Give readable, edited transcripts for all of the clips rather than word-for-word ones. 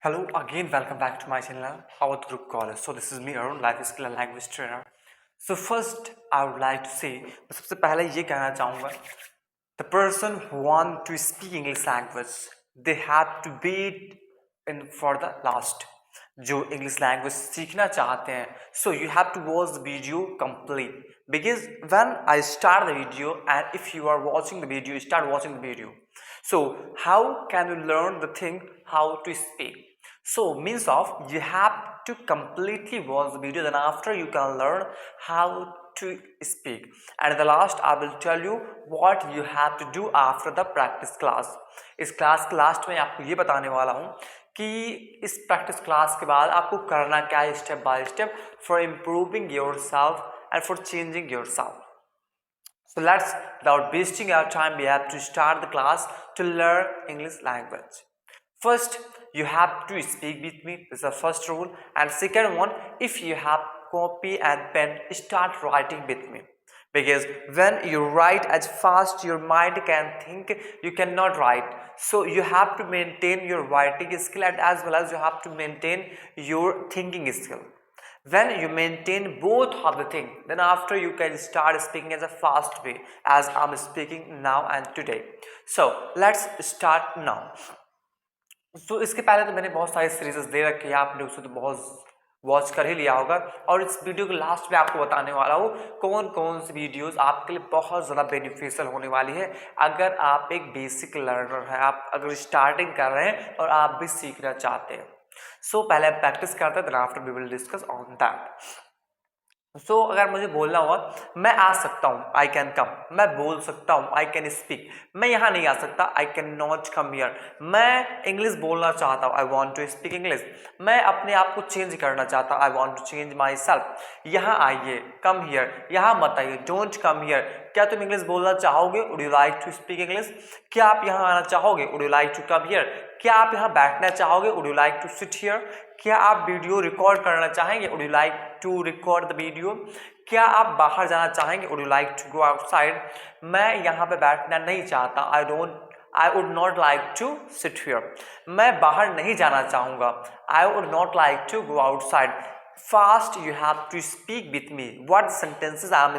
Hello again, welcome back to my channel, Awad Group College. So this is me Arun, life skill and language trainer. So first, I would like to say, मैं सबसे पहले ये कहना चाहूँगा, the person who want to speak English language, they have to be in for the last. जो English language सीखना चाहते हैं, so you have to watch the video complete because when I start the video and if you are watching the video, you start watching the video. So how can you learn the thing how to speak? So means of you have to completely watch the video, then after you can learn how to speak. And the last I will tell you what you have to do after the practice class. इस class के last में आपको ये बताने वाला हूँ कि इस प्रैक्टिस क्लास के बाद आपको करना क्या है step by step for improving your self and for changing your self. So let's, without wasting our time, we have to start the class to learn English language. First, you have to speak with me. This is the first rule. And second one, if you have copy and pen, start writing with me. Because when you write as fast, your mind can think, you cannot write. So you have to maintain your writing skill and as well as you have to maintain your thinking skill. When you maintain both of the thing, then after you can start speaking as a fast way as I'm speaking now and today. So let's start now. So इसके पहले तो मैंने बहुत सारी series दे रखी है, आपने उसे तो बहुत वॉच कर ही लिया होगा और इस वीडियो के लास्ट में आपको बताने वाला हूँ कौन कौन सी वीडियोस आपके लिए बहुत ज़्यादा बेनिफिशियल होने वाली है अगर आप एक बेसिक लर्नर हैं, आप अगर स्टार्टिंग कर रहे हैं और आप भी सीखना चाहते हैं. सो पहले प्रैक्टिस करते हैं, then after we will discuss on that. So अगर मुझे बोलना हुआ मैं आ सकता हूँ, आई कैन कम. मैं बोल सकता हूँ, आई कैन स्पीक. मैं यहाँ नहीं आ सकता, I can not come here. मैं इंग्लिश बोलना चाहता हूँ, I want to speak English. मैं अपने आप को चेंज करना चाहता हूँ, I want to change myself. यहाँ आइए, कम हियर. यहाँ मत आइए, डोंट कम हियर. क्या तुम इंग्लिश बोलना चाहोगे? Would you like to speak English? क्या आप यहाँ आना चाहोगे? Would you like to come here? क्या आप यहाँ बैठना चाहोगे? Would you like to sit here? क्या आप वीडियो रिकॉर्ड करना चाहेंगे? Would you like to record the video? क्या आप बाहर जाना चाहेंगे? Would you like to go outside? मैं यहाँ पे बैठना नहीं चाहता, I would not like to sit here. मैं बाहर नहीं जाना चाहूँगा, I would not like to go outside. Fast, you have to speak with me. What sentences I am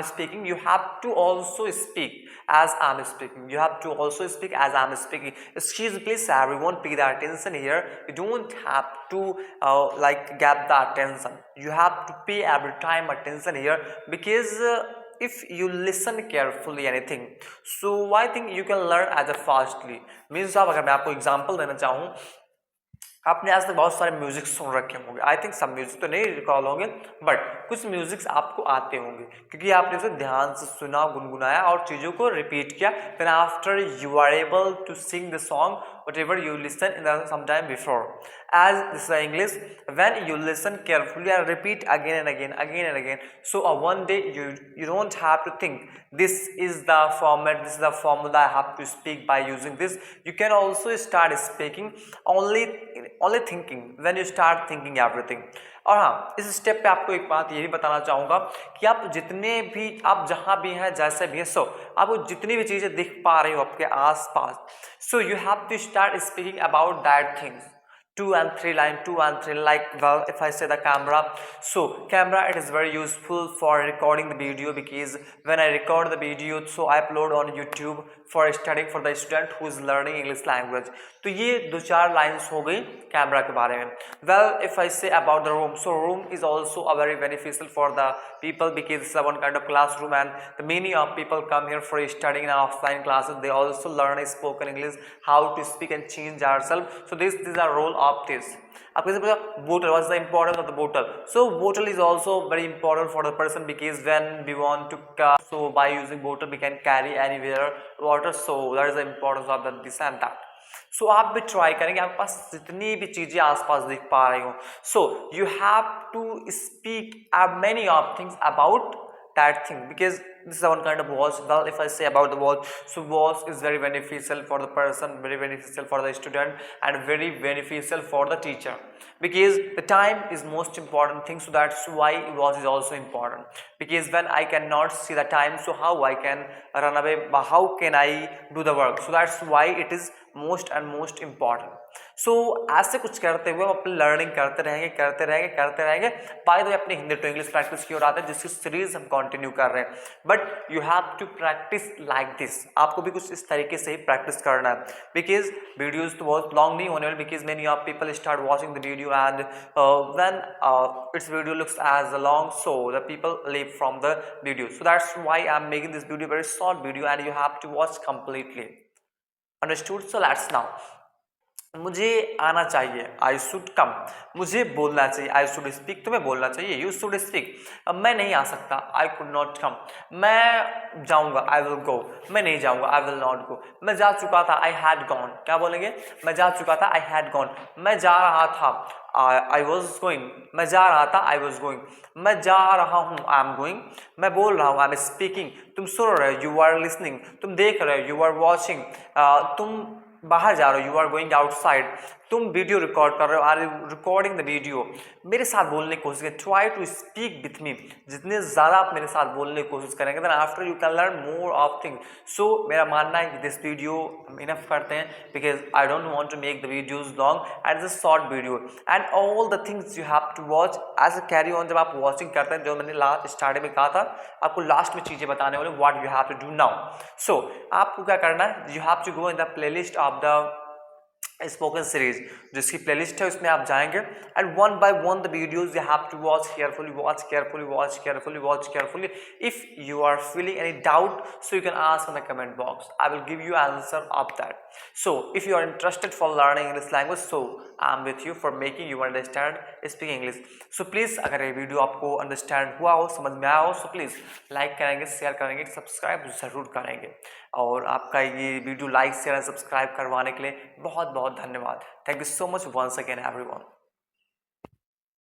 speaking, you have to also speak as I am speaking. You have to also speak as I am speaking. Excuse me please everyone, pay the attention here. You don't have to get the attention. You have to pay every time attention here because if you listen carefully anything, so I think you can learn as a fastly. Means अगर मैं आपको example देना चाहूँ, आपने आज तक बहुत सारे म्यूजिक सुन रखे होंगे. आई थिंक सब म्यूजिक तो नहीं रिकॉल होंगे बट कुछ म्यूजिक्स आपको आते होंगे क्योंकि आपने उसे ध्यान से सुना, गुनगुनाया और चीज़ों को रिपीट किया. Then after you are able to sing the song whatever you listen in the sometime before. As this is English, when you listen carefully and repeat again and again, so one day you don't have to think this is the format, this is the formula I have to speak by using this. You can also start speaking only thinking when you start thinking everything. और हाँ, इस step पे आपको एक बात ये भी बताना चाहूँगा कि आप जितने भी, आप जहाँ भी हैं, जैसे भी हैं, सो आपको जितनी भी चीज़ें दिख पा रही हो आपके आसपास, so you have to start speaking about that things. 2 and 3 line, 2 and 3 like, well, if I say the camera, so camera, it is very useful for recording the video because when I record the video, so I upload on YouTube for studying for the student who is learning English language. तो ये 2-4 lines हो गई camera के बारे में. Well, if I say about the room, so room is also a very beneficial for the people because it's a one kind of classroom and the many of people come here for studying in offline classes. They also learn spoken English, how to speak and change ourselves. So this is a role of this. आप कैसे पता bottle, what's the importance of the bottle? So bottle is also very important for the person because when we want to so by using bottle we can carry anywhere water. So that is the importance of the this and that. सो आप भी try करेंगे, आपके पास जितनी भी चीज़ें आसपास दिख पा रही हो, so you have to speak many of things about that thing because this is one kind of watch. Well, if I say about the watch, so watch is very beneficial for the person, very beneficial for the student and very beneficial for the teacher because the time is most important thing. So that's why watch is also important because when I cannot see the time, so how I can run away, how can I do the work? So that's why it is most and most important. So ऐसे कुछ करते हुए हम अपनी learning करते रहेंगे। By the way अपनी Hindi to English practice की ओर आते हैं, जिसकी सीरीज हम कंटिन्यू कर रहे हैं, but you have to practise like this. आपको भी कुछ इस तरीके से ही प्रैक्टिस करना है, बिकॉज वीडियोज तो बहुत लॉन्ग नहीं होने वाले, because many of people start watching the video and when its video looks as long, so the people leave from the video. So that's why I'm making this video very short video and you have to watch completely. Understood? So let's now. मुझे आना चाहिए, I should come. मुझे बोलना चाहिए, I should speak. तुम्हें बोलना चाहिए, you should speak. मैं नहीं आ सकता, आई कुड नॉट कम। मैं जाऊंगा, आई विल गो। मैं नहीं जाऊंगा, आई विल नॉट गो। मैं जा चुका था, आई हैड गॉन। क्या बोलेंगे? मैं जा चुका था, आई हैड गॉन। मैं जा रहा था, आई वॉज गोइंग। मैं जा रहा था, आई वॉज गोइंग। मैं जा रहा हूँ, आई एम गोइंग। मैं बोल रहा हूँ, आई एम स्पीकिंग। तुम सुन रहे हो, यू आर लिसनिंग। तुम देख रहे हो, यू आर वॉचिंग। तुम बाहर जा रहे हो, यू आर गोइंग आउटसाइड। तुम वीडियो रिकॉर्ड कर रहे हो, are you recording the video. मेरे साथ बोलने की कोशिश करें, try to speak with me. जितने ज़्यादा आप मेरे साथ बोलने की कोशिश करेंगे, then after you can learn more of things. So मेरा मानना है कि दिस वीडियो हम इनफ करते हैं, because I don't want to make the videos long and this short video and all the things you have to watch as a carry on. जब आप watching करते हैं, जो मैंने लास्ट स्टार्टिंग में कहा था, आपको लास्ट में चीज़ें बताने वाले, what you have to do now. So आपको क्या करना है, you have to go in the playlist of the spoken series, जिसकी प्लेलिस्ट है उसमें आप जाएंगे and one by one the videos you have to watch carefully. If you are feeling any doubt, so you can ask in the comment box, I will give you answer of that. So if you are interested for learning English language, so I am with you for making you understand speak English. So please अगर ये video आपको understand हुआ हो, समझ में आया हो, सो प्लीज़ लाइक करेंगे, शेयर करेंगे, सब्सक्राइब ज़रूर करेंगे। और आपका ये video like share and subscribe करवाने के लिए बहुत बहुत धन्यवाद। Thank you so much once again everyone.